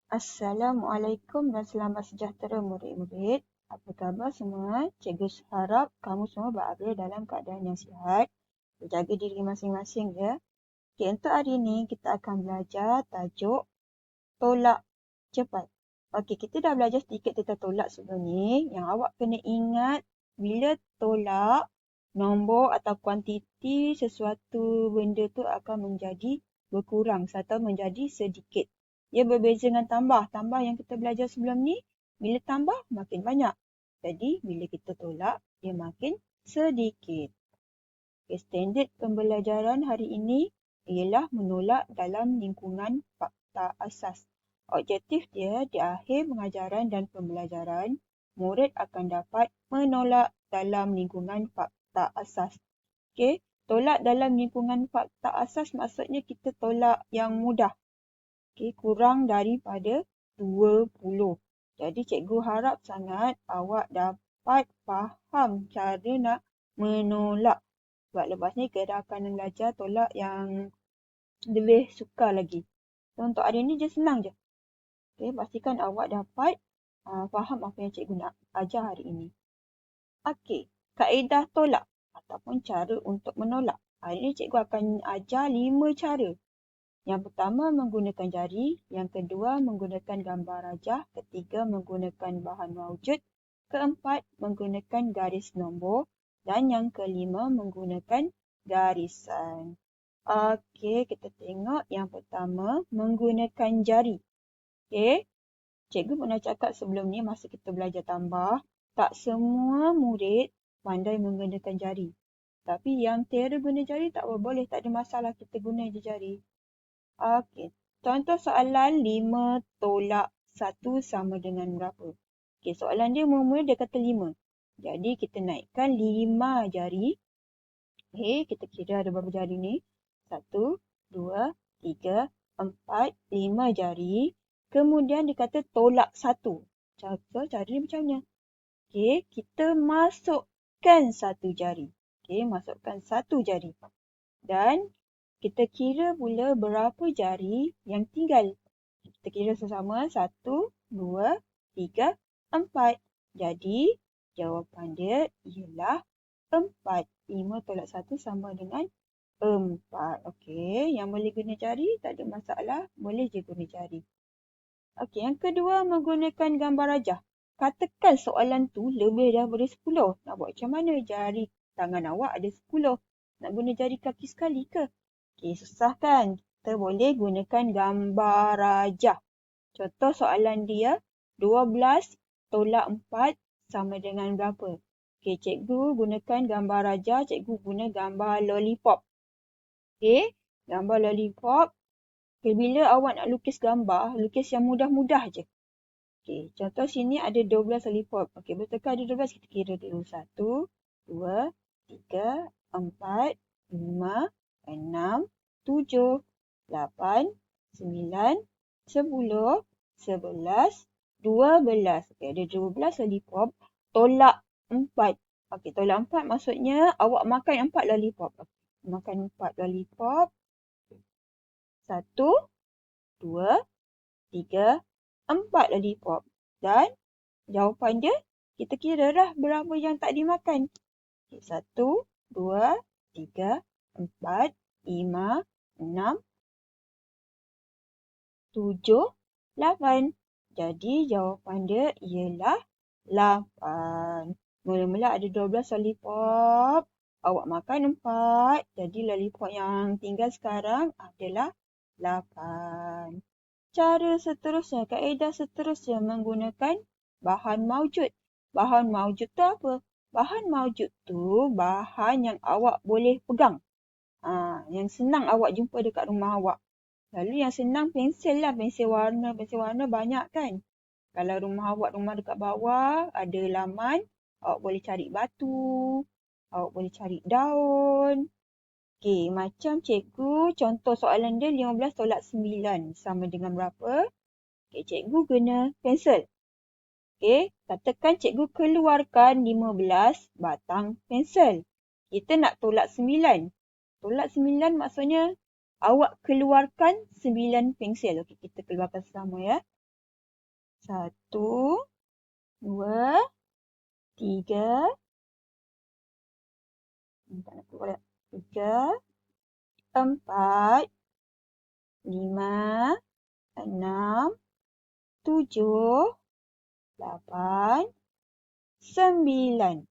Assalamualaikum dan selamat sejahtera murid-murid. Apa khabar semua? Cikgu harap kamu semua berada dalam keadaan yang sihat. Jaga diri masing-masing ya. Okay, untuk hari ini kita akan belajar tajuk tolak cepat. Okey, kita dah belajar sedikit tentang tolak sebelum ni. Yang awak kena ingat bila tolak nombor atau kuantiti sesuatu benda tu akan menjadi berkurang atau menjadi sedikit. Ia berbeza dengan tambah. Tambah yang kita belajar sebelum ni, bila tambah makin banyak. Jadi, bila kita tolak, dia makin sedikit. Okay, standard pembelajaran hari ini ialah menolak dalam lingkungan fakta asas. Objektif dia di akhir pengajaran dan pembelajaran, murid akan dapat menolak dalam lingkungan fakta asas. Okay, tolak dalam lingkungan fakta asas maksudnya kita tolak yang mudah. Okay, kurang daripada 20. Jadi cikgu harap sangat awak dapat faham cara nak menolak. Sebab lepas ni kita akan belajar tolak yang lebih sukar lagi. So, untuk hari ni je senang je. Okay, pastikan awak dapat faham apa yang cikgu nak ajar hari ini. Okey, kaedah tolak ataupun cara untuk menolak. Hari ini cikgu akan ajar 5 cara. Yang pertama menggunakan jari, yang kedua menggunakan gambar rajah, ketiga menggunakan bahan maujud, keempat menggunakan garis nombor dan yang kelima menggunakan garisan. Okey, kita tengok yang pertama menggunakan jari. Okey, cikgu pernah cakap sebelum ni masa kita belajar tambah, tak semua murid pandai menggunakan jari. Tapi yang tiada guna jari tak boleh, tak ada masalah kita guna je jari. Okey, contoh soalan 5 tolak 1 sama dengan berapa? Okey, soalan dia mula-mula dia kata 5. Jadi kita naikkan 5 jari. Okey, kita kira ada berapa jari ni? 1, 2, 3, 4, 5 jari. Kemudian dia kata tolak 1. Cara dia macam mana? Okey, kita masukkan 1 jari. Okey, masukkan 1 jari. Dan kita kira pula berapa jari yang tinggal. Kita kira sesama 1, 2, 3, 4. Jadi, jawapan dia ialah 4. 5 tolak 1 sama dengan 4. Okey, yang boleh guna jari tak ada masalah. Boleh je guna jari. Okey, yang kedua menggunakan gambar rajah. Katakan soalan tu lebih daripada 10. Nak buat macam mana? Jari tangan awak ada 10. Nak guna jari kaki sekali ke? Okey, susah kan? Kita boleh gunakan gambar rajah. Contoh soalan dia, 12 tolak 4 sama dengan berapa? Okey, cikgu gunakan gambar rajah, cikgu guna gambar lollipop. Okey, gambar lollipop. Okay, bila awak nak lukis gambar, lukis yang mudah-mudah je. Okey, contoh sini ada 12 lollipop. Okey, betulkah ada 12? Kita kira dulu. 1, 2, 3, 4, 5, 6, 7, 8, 9, 10, 11, 12. Okey, ada 12 lollipop. Tolak 4. Okey, tolak 4 maksudnya awak makan 4 lollipop. Makan 4 lollipop. 1, 2, 3, 4 lollipop. Dan jawapan dia, kita kira dah berapa yang tak dimakan. 1, 2, 3, 4, 5, 6, 7, 8. Jadi jawapan dia ialah 8. Mula-mula ada 12 lollipop. Awak makan 4. Jadi lollipop yang tinggal sekarang adalah 8. Cara seterusnya, kaedah seterusnya menggunakan bahan maujud. Bahan maujud tu apa? Bahan maujud tu bahan yang awak boleh pegang. Yang senang awak jumpa dekat rumah awak. Lalu yang senang pensel lah, pensel warna banyak kan. Kalau rumah awak rumah dekat bawah, ada laman, awak boleh cari batu, awak boleh cari daun. Okey, macam cikgu, contoh soalan dia 15 tolak 9 sama dengan berapa? Okey, cikgu guna pensel. Okey, katakan cikgu keluarkan 15 batang pensel. Kita nak tolak 9. Tolak 9 maksudnya awak keluarkan 9 pensel. Okey, kita keluarkan sama ya. 1, 2, 3. Tak nak keluar. 3, 4, 5, 6, 7, 8, 9.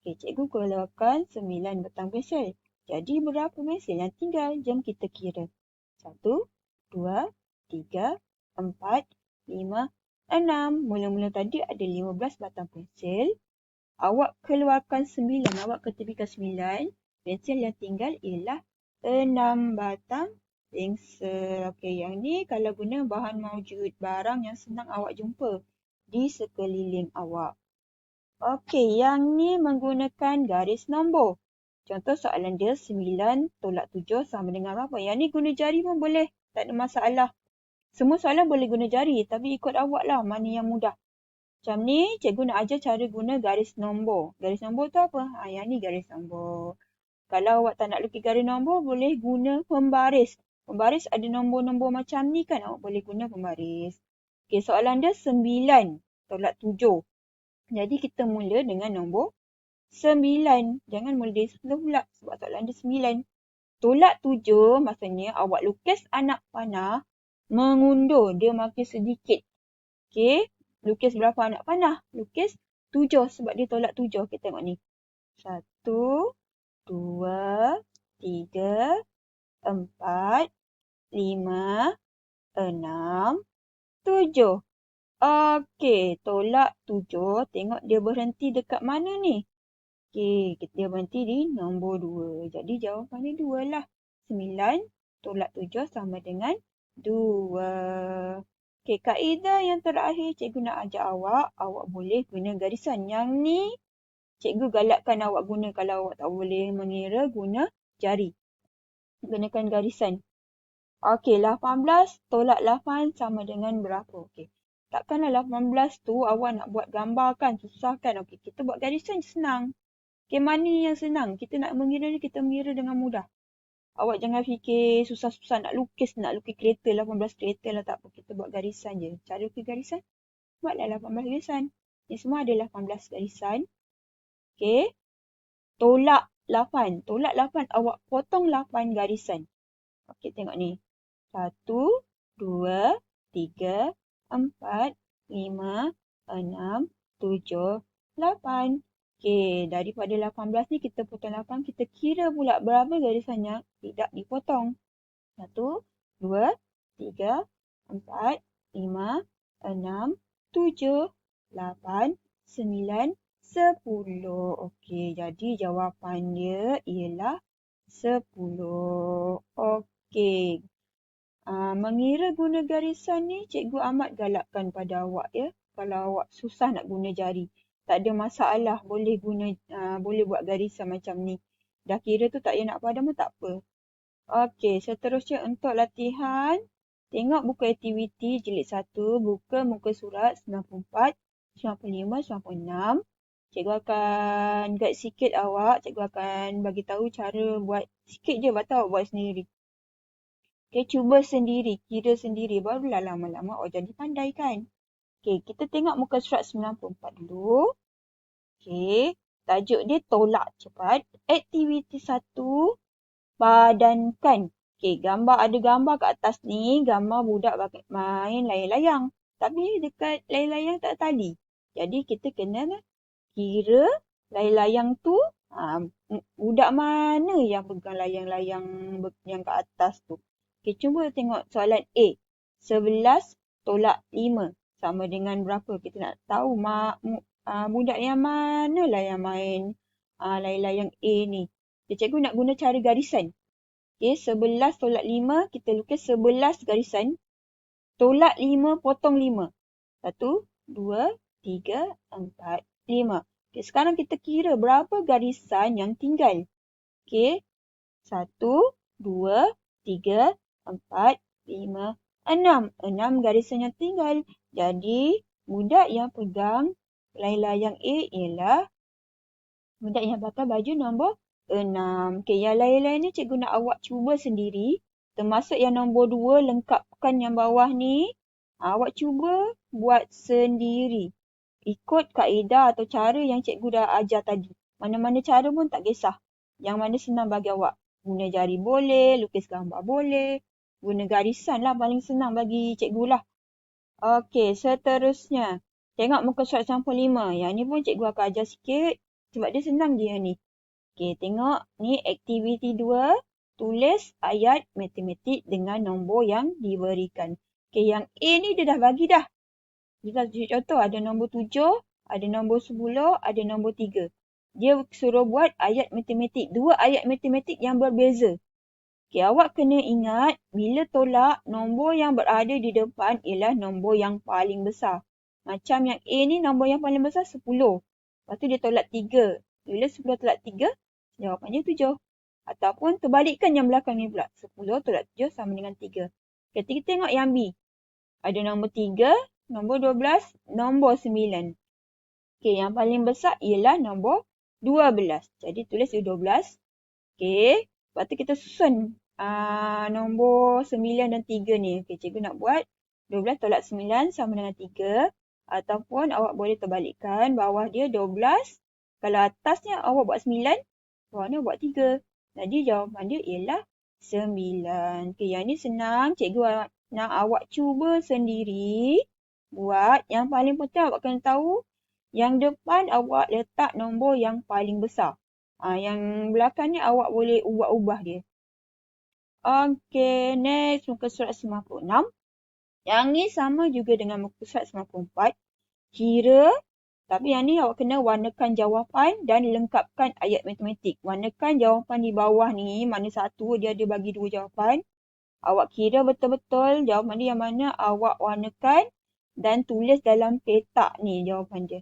Okey, cikgu keluarkan 9 batang pensel. Jadi berapa pensel yang tinggal? Jom kita kira. 1, 2, 3, 4, 5, 6. Mula-mula tadi ada 15 batang pensel. Awak keluarkan 9. Awak ketepikan 9. Pensel yang tinggal ialah 6 batang pensel. Okey, yang ni kalau guna bahan maujud, barang yang senang awak jumpa di sekeliling awak. Okey, yang ni menggunakan garis nombor. Contoh soalan dia 9 tolak 7 sama dengan apa? Yang ni guna jari pun boleh. Tak ada masalah. Semua soalan boleh guna jari. Tapi ikut awak lah mana yang mudah. Macam ni, cikgu nak ajar cara guna garis nombor. Garis nombor tu apa? Yang ni garis nombor. Kalau awak tak nak lukis garis nombor, boleh guna pembaris. Pembaris ada nombor-nombor macam ni kan? Awak boleh guna pembaris. Okey, soalan dia 9 tolak 7. Jadi kita mula dengan nombor 9. Jangan mula dari 10 pula sebab soalan dia 9. Tolak 7 maksudnya awak lukis anak panah mengundur. Dia makin sedikit. Okey. Lukis berapa anak panah? Lukis 7 sebab dia tolak 7. Kita tengok ni. 1, 2, 3, 4, 5, 6, 7. Okey, tolak 7. Tengok dia berhenti dekat mana ni? Okey, dia berhenti di nombor 2. Jadi jawapannya 2 lah. 9 tolak 7 sama dengan 2. Okey, kaedah yang terakhir cikgu nak ajar awak. Awak boleh guna garisan. Yang ni cikgu galakkan awak guna. Kalau awak tak boleh mengira, guna jari. Gunakan garisan. Okey, 18 tolak 8 sama dengan berapa? Okey. Takkanlah 18 tu awak nak buat gambar kan? Susah kan? Okey, kita buat garisan senang. Okey, mana yang senang? Kita nak mengira ni, kita mengira dengan mudah. Awak jangan fikir susah-susah nak lukis kereta 18 kereta lah, tak apa. Kita buat garisan je. Cara lukis garisan, buatlah 18 garisan. Ni semua ada 18 garisan. Okey. Tolak 8. Tolak 8, awak potong 8 garisan. Okey, tengok ni. 1, 2, 3, 4, 5, 6, 7, 8. Okey, daripada 18 ni kita potong 8, kita kira pula berapa garisan yang tidak dipotong. 1, 2, 3, 4, 5, 6, 7, 8, 9, 10. Okey, jadi jawapan dia ialah 10. Okey. Mengira guna garisan ni, cikgu amat galakkan pada awak ya. Kalau awak susah nak guna jari, tak ada masalah. Boleh buat garisan macam ni. Dah kira tu tak payah nak padam pun tak apa. Okey, seterusnya untuk latihan. Tengok buku aktiviti jilid 1, buka muka surat 94, 95, 96. Cikgu akan guide sikit awak. Cikgu akan bagi tahu cara buat sikit je, batal awak buat sendiri. Okey, cuba sendiri, kira sendiri. Barulah lama-lama awak jadi pandai kan. Okey, kita tengok muka surat 94 dulu. Okey, tajuk dia tolak cepat. Aktiviti 1, padankan. Okey, ada gambar kat atas ni, gambar budak main layang-layang. Tapi dekat layang-layang tak ada tali. Jadi kita kena kira layang-layang tu, budak mana yang pegang layang-layang yang kat atas tu. Okey, cuba tengok soalan A. 11 tolak 5 sama dengan berapa? Kita nak tahu budak yang mana lah yang main layang-layang A ni. Cikgu nak guna cara garisan. Okey, 11 tolak 5, kita lukis 11 garisan. Tolak 5, potong 5. 1, 2, 3, 4, 5. Okey, sekarang kita kira berapa garisan yang tinggal. Okey, 1, 2, 3, 4, 5, 6. 6 garisan yang tinggal. Jadi, budak yang pegang layang-layang A ialah budak yang pakai baju nombor 6. Okey, yang lain-lain ni cikgu nak awak cuba sendiri. Termasuk yang nombor 2, lengkapkan yang bawah ni. Awak cuba buat sendiri. Ikut kaedah atau cara yang cikgu dah ajar tadi. Mana-mana cara pun tak kisah. Yang mana senang bagi awak. Guna jari boleh, lukis gambar boleh. Guna garisan lah paling senang bagi cikgu lah. Okey, seterusnya. Tengok muka surat 95. Yang ni pun cikgu akan ajar sikit. Sebab dia senang je yang ni. Okey, tengok. Ni aktiviti 2. Tulis ayat matematik dengan nombor yang diberikan. Okey, yang A ni dia dah bagi dah. Kita contoh ada nombor 7, ada nombor 10, ada nombor 3. Dia suruh buat ayat matematik. 2 ayat matematik yang berbeza. Okey, awak kena ingat bila tolak, nombor yang berada di depan ialah nombor yang paling besar. Macam yang A ni nombor yang paling besar 10. Lepas tu dia tolak 3. Bila 10 tolak 3, jawapannya 7. Ataupun terbalikkan yang belakang ni pula. 10 tolak 7 sama dengan 3. Kita tengok yang B. Ada nombor 3, nombor 12, nombor 9. Okey, yang paling besar ialah nombor 12. Jadi tulis 12. Okey. Lepas tu kita susun nombor 9 dan 3 ni. Okey, cikgu nak buat 12 tolak 9 sama dengan 3. Ataupun awak boleh terbalikkan bawah dia 12. Kalau atasnya awak buat 9, bawahnya buat 3. Jadi jawapan dia ialah 9. Okey, yang ni senang. Cikgu nak awak cuba sendiri buat. Yang paling penting awak kena tahu yang depan awak letak nombor yang paling besar. Yang belakang ni awak boleh ubah-ubah dia. Okey, next muka surat 96. Yang ni sama juga dengan muka surat 94. Kira, tapi yang ni awak kena warnakan jawapan dan lengkapkan ayat matematik. Warnakan jawapan di bawah ni, mana satu dia ada bagi 2 jawapan. Awak kira betul-betul jawapan dia yang mana awak warnakan dan tulis dalam petak ni jawapan dia.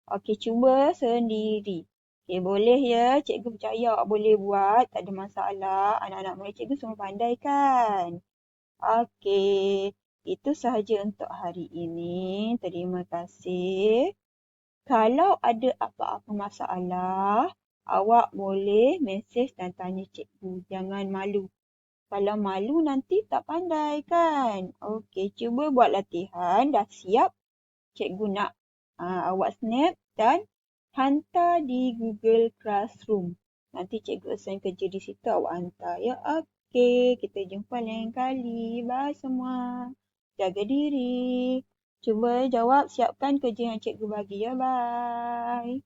Okey, cuba sendiri. Okey, boleh ya. Cikgu percaya awak boleh buat. Tak ada masalah. Anak-anak murid cikgu semua pandai kan? Okey, itu sahaja untuk hari ini. Terima kasih. Kalau ada apa-apa masalah, awak boleh mesej dan tanya cikgu. Jangan malu. Kalau malu nanti tak pandai kan? Okey, cuba buat latihan. Dah siap? Cikgu nak awak snap dan hantar di Google Classroom. Nanti cikgu assign kerja di situ awak hantar ya. Okey, kita jumpa lain kali. Bye semua. Jaga diri. Cuba jawab, siapkan kerja yang cikgu bagi ya. Bye.